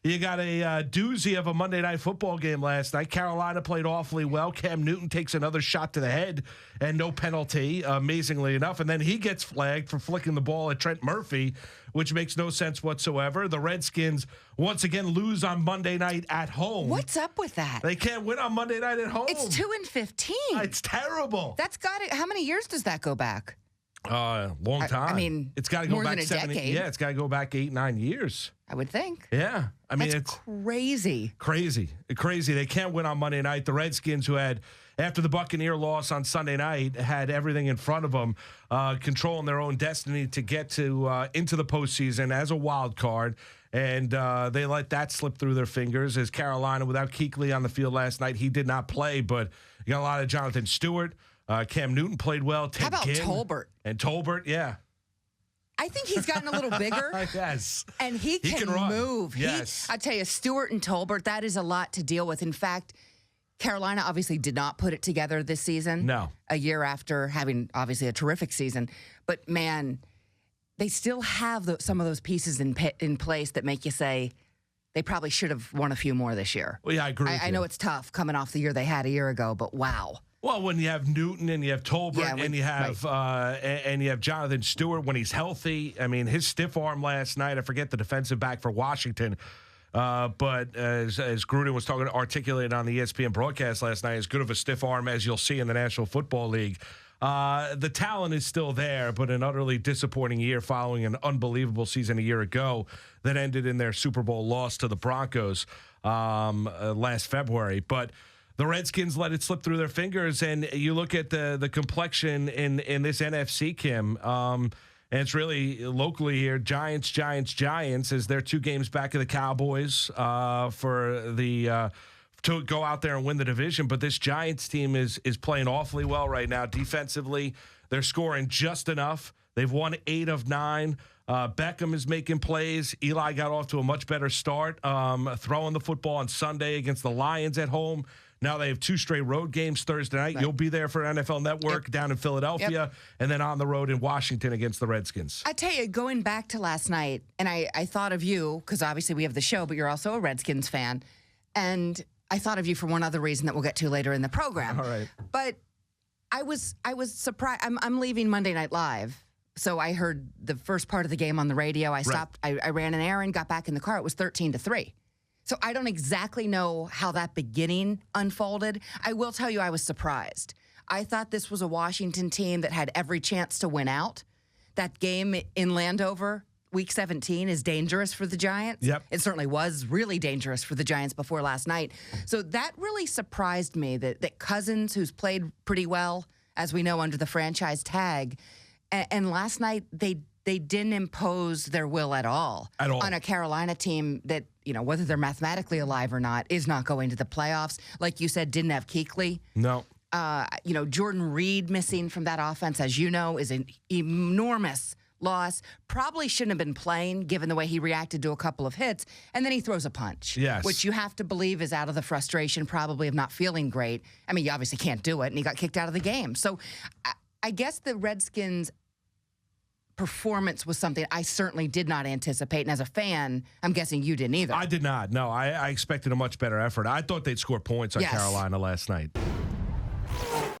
You got a doozy of a Monday Night Football game last night. Carolina played awfully well. Cam Newton takes another shot to the head and no penalty, amazingly enough. And then he gets flagged for flicking the ball at Trent Murphy, which makes no sense whatsoever. The Redskins once again lose on Monday night at home. What's up with that? They can't win on Monday night at home. It's 2-15. It's terrible. That's got it. How many years does that go back? Long time. I mean, it's got to go more back than a 7 decade. Yeah, it's got to go back 8-9 years. I would think. Yeah. I mean, That's crazy. Crazy. They can't win on Monday night. The Redskins, who had, after the Buccaneer loss on Sunday night, had everything in front of them, controlling their own destiny to get to into the postseason as a wild card. And they let that slip through their fingers as Carolina, without Kuechly on the field last night, he did not play, but you got a lot of Jonathan Stewart. Cam Newton played well. Ted How about Ginn Tolbert? And Tolbert, yeah. I think he's gotten a little bigger. Yes. And he can run. move. Yes. I tell you, Stewart and Tolbert, that is a lot to deal with. In fact, Carolina obviously did not put it together this season. No. A year after having obviously a terrific season. But, man, they still have some of those pieces in place that make you say they probably should have won a few more this year. Well, yeah, I agree with I you. know it's tough coming off the year they had a year ago, but wow. Well, when you have Newton and you have Tolbert and you have and you have Jonathan Stewart when he's healthy, I mean, his stiff arm last night, I forget the defensive back for Washington, but as Gruden was articulated on the ESPN broadcast last night, as good of a stiff arm as you'll see in the National Football League. The talent is still there, but an utterly disappointing year following an unbelievable season a year ago that ended in their Super Bowl loss to the Broncos last February. But the Redskins let it slip through their fingers, and you look at the complexion in this NFC, Kim, and it's really locally here, Giants, as they're 2 games back of the Cowboys for the to go out there and win the division. But this Giants team is playing awfully well right now defensively. They're scoring just enough. They've won 8 of 9. Beckham is making plays. Eli got off to a much better start, throwing the football on Sunday against the Lions at home. Now they have 2 straight road games Thursday night. Right. You'll be there for NFL Network down in Philadelphia, and then on the road in Washington against the Redskins. I tell you, going back to last night, and I thought of you, because obviously we have the show, but you're also a Redskins fan, and I thought of you for one other reason that we'll get to later in the program. All right. But I was surprised. I'm leaving Monday Night Live, so I heard the first part of the game on the radio. I stopped. I ran an errand, got back in the car. It was 13-3. So I don't exactly know how that beginning unfolded. I will tell you I was surprised. I thought this was a Washington team that had every chance to win out. That game in Landover, Week 17, is dangerous for the Giants. Yep. It certainly was really dangerous for the Giants before last night. So that really surprised me that Cousins, who's played pretty well, as we know, under the franchise tag, and last night they didn't impose their will at all on a Carolina team that, you know, whether they're mathematically alive or not, is not going to the playoffs. Like you said, didn't have Kuechly. No. You know, Jordan Reed missing from that offense, as you know, is an enormous loss. Probably shouldn't have been playing given the way he reacted to a couple of hits. And then he throws a punch, which you have to believe is out of the frustration probably of not feeling great. I mean, you obviously can't do it, and he got kicked out of the game. So I guess the Redskins' performance was something I certainly did not anticipate. And as a fan, I'm guessing you didn't either. I did not. No, I expected a much better effort. I thought they'd score points on Carolina last night.